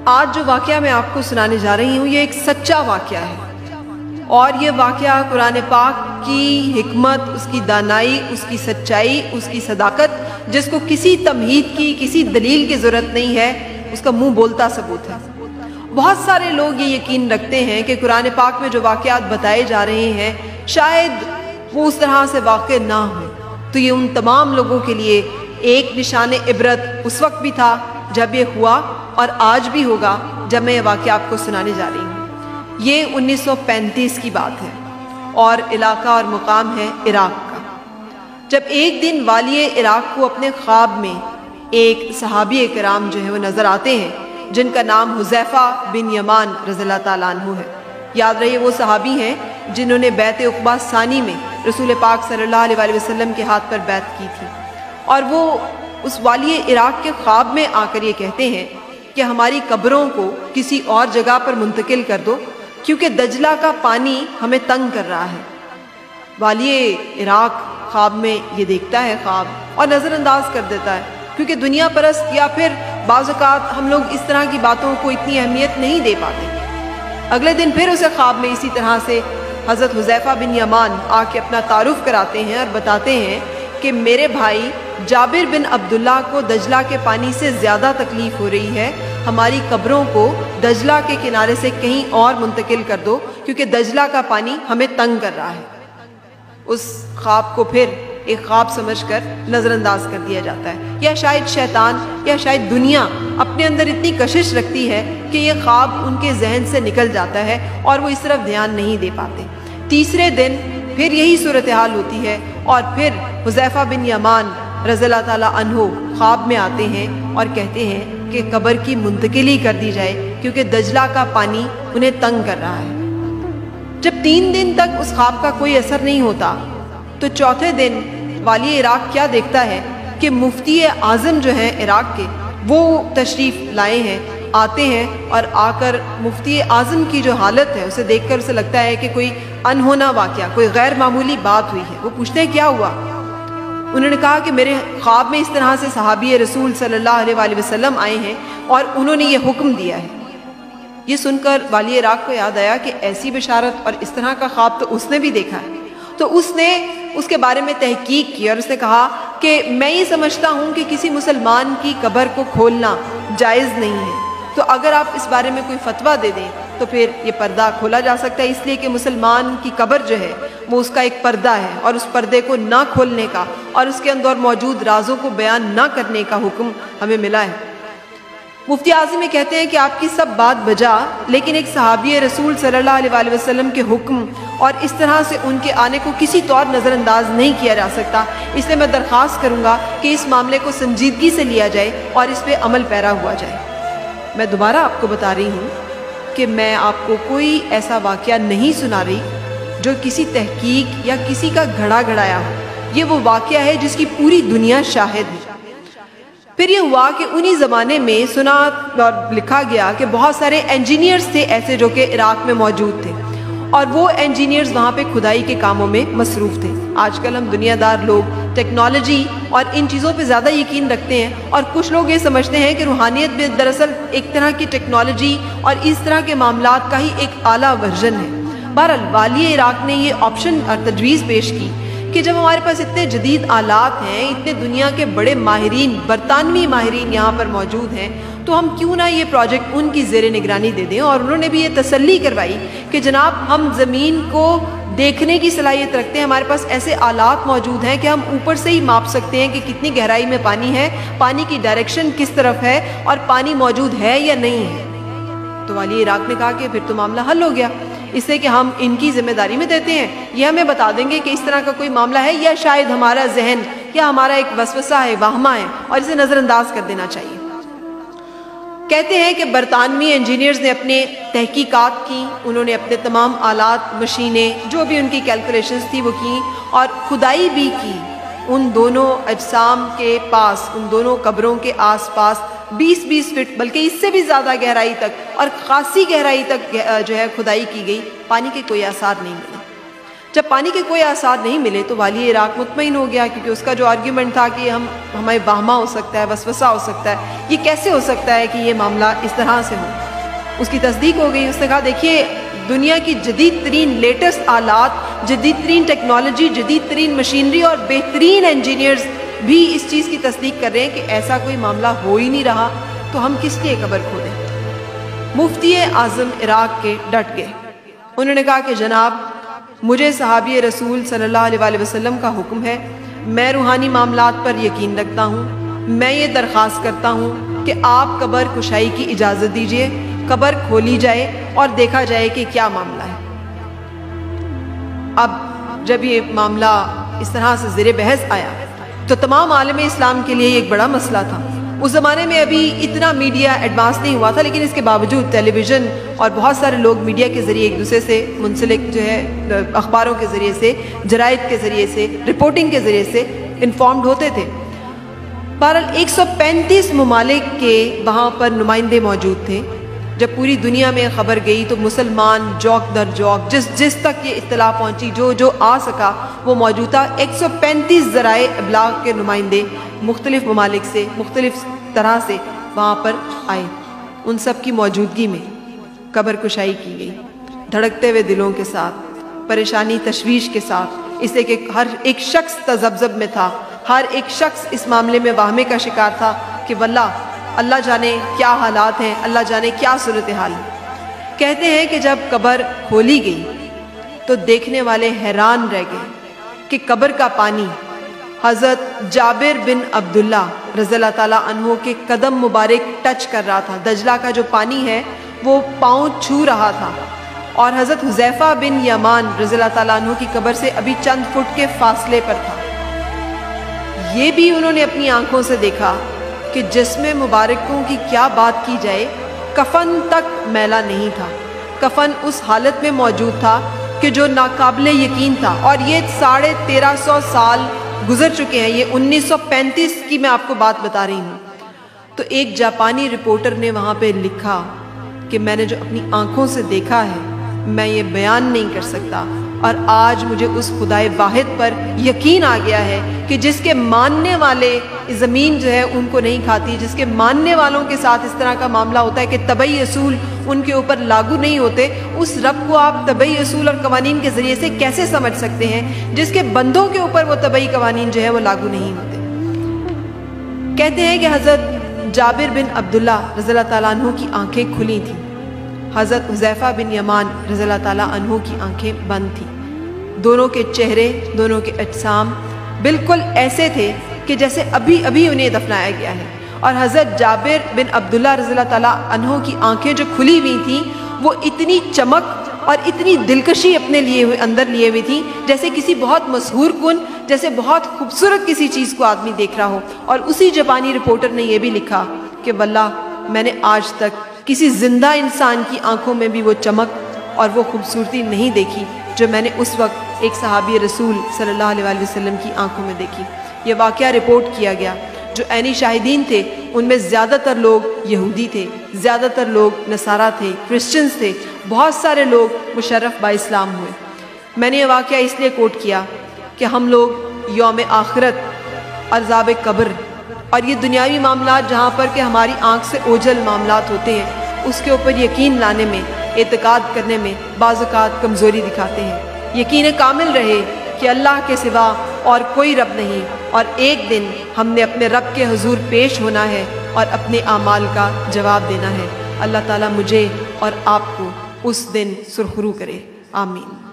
آج جو واقعہ میں آپ کو سنانے جا رہی ہوں یہ ایک سچا واقعہ ہے، اور یہ واقعہ قرآن پاک کی حکمت، اس کی دانائی، اس کی سچائی، اس کی صداقت، جس کو کسی تمہید کی، کسی دلیل کی ضرورت نہیں ہے، اس کا منہ بولتا ثبوت ہے۔ بہت سارے لوگ یہ یقین رکھتے ہیں کہ قرآن پاک میں جو واقعات بتائے جا رہے ہیں شاید وہ اس طرح سے واقع نہ ہوں، تو یہ ان تمام لوگوں کے لیے ایک نشان عبرت اس وقت بھی تھا جب یہ ہوا، اور آج بھی ہوگا جب میں یہ واقعہ آپ کو سنانے جا رہی ہوں۔ یہ 1935 کی بات ہے اور علاقہ اور مقام ہے عراق کا۔ جب ایک دن والی عراق کو اپنے خواب میں ایک صحابی کرام جو ہے وہ نظر آتے ہیں، جن کا نام حذیفہ بن یمان رضی اللہ تعالیٰ عنہ ہے۔ یاد رہیے وہ صحابی ہیں جنہوں نے بیعت عقبہ ثانی میں رسول پاک صلی اللہ علیہ وسلم کے ہاتھ پر بیعت کی تھی، اور وہ اس والی عراق کے خواب میں آ کر یہ کہتے ہیں کہ ہماری قبروں کو کسی اور جگہ پر منتقل کر دو، کیونکہ دجلہ کا پانی ہمیں تنگ کر رہا ہے۔ والی عراق خواب میں یہ دیکھتا ہے خواب اور نظر انداز کر دیتا ہے، کیونکہ دنیا پرست یا پھر بعض اوقات ہم لوگ اس طرح کی باتوں کو اتنی اہمیت نہیں دے پاتے۔ اگلے دن پھر اسے خواب میں اسی طرح سے حضرت حذیفہ بن یمان آ کے اپنا تعارف کراتے ہیں اور بتاتے ہیں کہ میرے بھائی جابر بن عبداللہ کو دجلہ کے پانی سے زیادہ تکلیف ہو رہی ہے، ہماری قبروں کو دجلہ کے کنارے سے کہیں اور منتقل کر دو، کیونکہ دجلہ کا پانی ہمیں تنگ کر رہا ہے۔ اس خواب کو پھر ایک خواب سمجھ کر نظر انداز کر دیا جاتا ہے، یا شاید شیطان یا شاید دنیا اپنے اندر اتنی کشش رکھتی ہے کہ یہ خواب ان کے ذہن سے نکل جاتا ہے اور وہ اس طرف دھیان نہیں دے پاتے۔ تیسرے دن پھر یہی صورتحال ہوتی ہے، اور پھر حذیفہ بن یمان رضی اللہ تعالیٰ عنہ خواب میں آتے ہیں اور کہتے ہیں کہ قبر کی منتقلی کر دی جائے، کیونکہ دجلہ کا پانی انہیں تنگ کر رہا ہے۔ جب 3 دن تک اس خواب کا کوئی اثر نہیں ہوتا تو چوتھے دن والی عراق کیا دیکھتا ہے کہ مفتی اعظم جو ہیں عراق کے وہ تشریف لائے ہیں، آتے ہیں، اور آ کر مفتی اعظم کی جو حالت ہے اسے دیکھ کر اسے لگتا ہے کہ کوئی انہونا واقعہ، کوئی غیر معمولی بات ہوئی ہے۔ وہ پوچھتے ہیں کیا ہوا؟ انہوں نے کہا کہ میرے خواب میں اس طرح سے صحابی رسول صلی اللہ علیہ وسلم آئے ہیں اور انہوں نے یہ حکم دیا ہے۔ یہ سن کر والی عراق کو یاد آیا کہ ایسی بشارت اور اس طرح کا خواب تو اس نے بھی دیکھا ہے، تو اس نے اس کے بارے میں تحقیق کی اور اس نے کہا کہ میں یہ سمجھتا ہوں کہ کسی مسلمان کی قبر کو کھولنا جائز نہیں ہے، تو اگر آپ اس بارے میں کوئی فتویٰ دے دیں تو پھر یہ پردہ کھولا جا سکتا ہے، اس لیے کہ مسلمان کی قبر جو ہے وہ اس کا ایک پردہ ہے، اور اس پردے کو نہ کھولنے کا اور اس کے اندر موجود رازوں کو بیان نہ کرنے کا حکم ہمیں ملا ہے۔ مفتی اعظم یہ کہتے ہیں کہ آپ کی سب بات بجا، لیکن ایک صحابی رسول صلی اللہ علیہ وسلم کے حکم اور اس طرح سے ان کے آنے کو کسی طور نظر انداز نہیں کیا جا سکتا، اس لیے میں درخواست کروں گا کہ اس معاملے کو سنجیدگی سے لیا جائے اور اس پہ عمل پیرا ہوا جائے۔ میں دوبارہ آپ کو بتا رہی ہوں کہ میں آپ کو کوئی ایسا واقعہ نہیں سنا رہی جو کسی تحقیق یا کسی کا گھڑا گھڑایا ہو، یہ وہ واقعہ ہے جس کی پوری دنیا شاہد ہے۔ پھر یہ ہوا کہ انہی زمانے میں سنا اور لکھا گیا کہ بہت سارے انجینئرز تھے ایسے جو کہ عراق میں موجود تھے، اور وہ انجینئرز وہاں پہ کھدائی کے کاموں میں مصروف تھے۔ آج کل ہم دنیا دار لوگ ٹیکنالوجی اور ان چیزوں پہ زیادہ یقین رکھتے ہیں، اور کچھ لوگ یہ سمجھتے ہیں کہ روحانیت بھی دراصل ایک طرح کی ٹیکنالوجی اور اس طرح کے معاملات کا ہی ایک اعلیٰ ورژن ہے۔ بہرحال والی عراق نے یہ آپشن اور تجویز پیش کی کہ جب ہمارے پاس اتنے جدید آلات ہیں، اتنے دنیا کے بڑے ماہرین، برطانوی ماہرین یہاں پر موجود ہیں، تو ہم کیوں نہ یہ پروجیکٹ ان کی زیر نگرانی دے دیں۔ اور انہوں نے بھی یہ تسلی کروائی کہ جناب ہم زمین کو دیکھنے کی صلاحیت رکھتے ہیں، ہمارے پاس ایسے آلات موجود ہیں کہ ہم اوپر سے ہی ماپ سکتے ہیں کہ کتنی گہرائی میں پانی ہے، پانی کی ڈائریکشن کس طرف ہے، اور پانی موجود ہے یا نہیں ہے۔ تو والی عراق نے کہا کہ پھر تو معاملہ حل ہو گیا، اس سے کہ ہم ان کی ذمہ داری میں دیتے ہیں، یہ ہمیں بتا دیں گے کہ اس طرح کا کوئی معاملہ ہے، یا شاید ہمارا ذہن یا ہمارا ایک وسوسہ ہے، واہمہ ہے، اور اسے نظر انداز کر دینا چاہیے۔ کہتے ہیں کہ برطانوی انجینئرز نے اپنے تحقیقات کی، انہوں نے اپنے تمام آلات، مشینیں، جو بھی ان کی کیلکولیشنز تھی وہ کی، اور کھدائی بھی کی ان دونوں اجسام کے پاس، ان دونوں قبروں کے آس پاس 20-20 فٹ بلکہ اس سے بھی زیادہ گہرائی تک اور خاصی گہرائی تک جو ہے کھدائی کی گئی، پانی کے کوئی آثار نہیں ملے۔ جب پانی کے کوئی آثار نہیں ملے تو والی عراق مطمئن ہو گیا، کیونکہ اس کا جو آرگیومنٹ تھا کہ ہمیں واہمہ ہو سکتا ہے، وسوسہ ہو سکتا ہے، یہ کیسے ہو سکتا ہے کہ یہ معاملہ اس طرح سے ہو، اس کی تصدیق ہو گئی۔ اس نے کہا دیکھیے دنیا کی جدید ترین لیٹسٹ آلات، جدید ترین ٹیکنالوجی، جدید ترین مشینری اور بہترین انجینئرز بھی اس چیز کی تصدیق کر رہے ہیں کہ ایسا کوئی معاملہ ہو ہی نہیں رہا، تو ہم کس لیے قبر کھودیں۔ مفتی اعظم عراق کے ڈٹ گئے، انہوں نے کہا کہ جناب مجھے صحابی رسول صلی اللہ علیہ وسلم کا حکم ہے، میں روحانی معاملات پر یقین رکھتا ہوں، میں یہ درخواست کرتا ہوں کہ آپ قبر کشائی کی اجازت دیجئے، قبر کھولی جائے اور دیکھا جائے کہ کیا معاملہ ہے۔ اب جب یہ معاملہ اس طرح سے زیر بحث آیا تو تمام عالم اسلام کے لیے ایک بڑا مسئلہ تھا۔ اس زمانے میں ابھی اتنا میڈیا ایڈوانس نہیں ہوا تھا، لیکن اس کے باوجود ٹیلی ویژن اور بہت سارے لوگ میڈیا کے ذریعے ایک دوسرے سے منسلک جو ہے اخباروں کے ذریعے سے، جرائد کے ذریعے سے، رپورٹنگ کے ذریعے سے انفارمڈ ہوتے تھے۔ بہرحال 135 ممالک کے وہاں پر نمائندے موجود تھے۔ جب پوری دنیا میں خبر گئی تو مسلمان جوک در جوک، جس تک یہ اطلاع پہنچی، جو آ سکا وہ موجود تھا۔ 135 ذرائع ابلاغ کے نمائندے مختلف ممالک سے، مختلف طرح سے وہاں پر آئے۔ ان سب کی موجودگی میں قبر کشائی کی گئی، دھڑکتے ہوئے دلوں کے ساتھ، پریشانی تشویش کے ساتھ، اس لیے کہ ہر ایک شخص تذبذب میں تھا، ہر ایک شخص اس معاملے میں واہمے کا شکار تھا کہ واللہ اللہ جانے کیا حالات ہیں، اللہ جانے کیا صورتحال ہے۔ کہتے ہیں کہ جب قبر کھولی گئی تو دیکھنے والے حیران رہ گئے کہ قبر کا پانی حضرت جابر بن عبداللہ رضی اللہ تعالیٰ عنہ کے قدم مبارک ٹچ کر رہا تھا۔ دجلہ کا جو پانی ہے وہ پاؤں چھو رہا تھا، اور حضرت حذیفہ بن یمان رضی اللہ تعالیٰ عنہ کی قبر سے ابھی چند فٹ کے فاصلے پر تھا۔ یہ بھی انہوں نے اپنی آنکھوں سے دیکھا کہ جسم مبارکوں کی کیا بات کی جائے، کفن تک میلا نہیں تھا، کفن اس حالت میں موجود تھا کہ جو ناقابل یقین تھا۔ اور یہ 1350 سال گزر چکے ہیں، یہ 1935 کی میں آپ کو بات بتا رہی ہوں۔ تو ایک جاپانی رپورٹر نے وہاں پہ لکھا کہ میں نے جو اپنی آنکھوں سے دیکھا ہے میں یہ بیان نہیں کر سکتا، اور آج مجھے اس خدائے واحد پر یقین آ گیا ہے کہ جس کے ماننے والے زمین جو ہے ان کو نہیں کھاتی، جس کے ماننے والوں کے ساتھ اس طرح کا معاملہ ہوتا ہے کہ طبعی اصول ان کے اوپر لاگو نہیں ہوتے، اس رب کو آپ طبعی اصول اور قوانین کے ذریعے سے کیسے سمجھ سکتے ہیں جس کے بندوں کے اوپر وہ طبعی قوانین جو ہے وہ لاگو نہیں ہوتے۔ کہتے ہیں کہ حضرت جابر بن عبداللہ رضی اللہ تعالیٰ عنہ کی آنکھیں کھلی تھیں، حضرت حذیفہ بن یمان رضی اللہ تعالیٰ عنہ کی آنکھیں بند تھیں۔ دونوں کے چہرے، دونوں کے اجسام بالکل ایسے تھے کہ جیسے ابھی انہیں دفنایا گیا ہے۔ اور حضرت جابر بن عبداللہ رضی اللہ تعالیٰ عنہ کی آنکھیں جو کھلی ہوئی تھیں وہ اتنی چمک اور اتنی دلکشی اپنے اندر لیے ہوئی تھیں جیسے کسی بہت مسحور کن، جیسے بہت خوبصورت کسی چیز کو آدمی دیکھ رہا ہو۔ اور اسی جاپانی رپورٹر نے یہ بھی لکھا کہ واللہ میں نے آج تک کسی زندہ انسان کی آنکھوں میں بھی وہ چمک اور وہ خوبصورتی نہیں دیکھی جو میں نے اس وقت ایک صحابی رسول صلی اللہ علیہ وسلم کی آنکھوں میں دیکھی۔ یہ واقعہ رپورٹ کیا گیا۔ جو عینی شاہدین تھے ان میں زیادہ تر لوگ یہودی تھے، زیادہ تر لوگ نصارہ تھے، کرسچنز تھے، بہت سارے لوگ مشرف با اسلام ہوئے۔ میں نے یہ واقعہ اس لیے کوٹ کیا کہ ہم لوگ یوم آخرت، عذاب قبر اور یہ دنیاوی معاملات جہاں پر کہ ہماری آنکھ سے اوجھل معاملات ہوتے ہیں اس کے اوپر یقین لانے میں، اعتقاد کرنے میں بعض اوقات کمزوری دکھاتے ہیں۔ یقین کامل رہے کہ اللہ کے سوا اور کوئی رب نہیں، اور ایک دن ہم نے اپنے رب کے حضور پیش ہونا ہے اور اپنے اعمال کا جواب دینا ہے۔ اللہ تعالیٰ مجھے اور آپ کو اس دن سرخرو کرے، آمین۔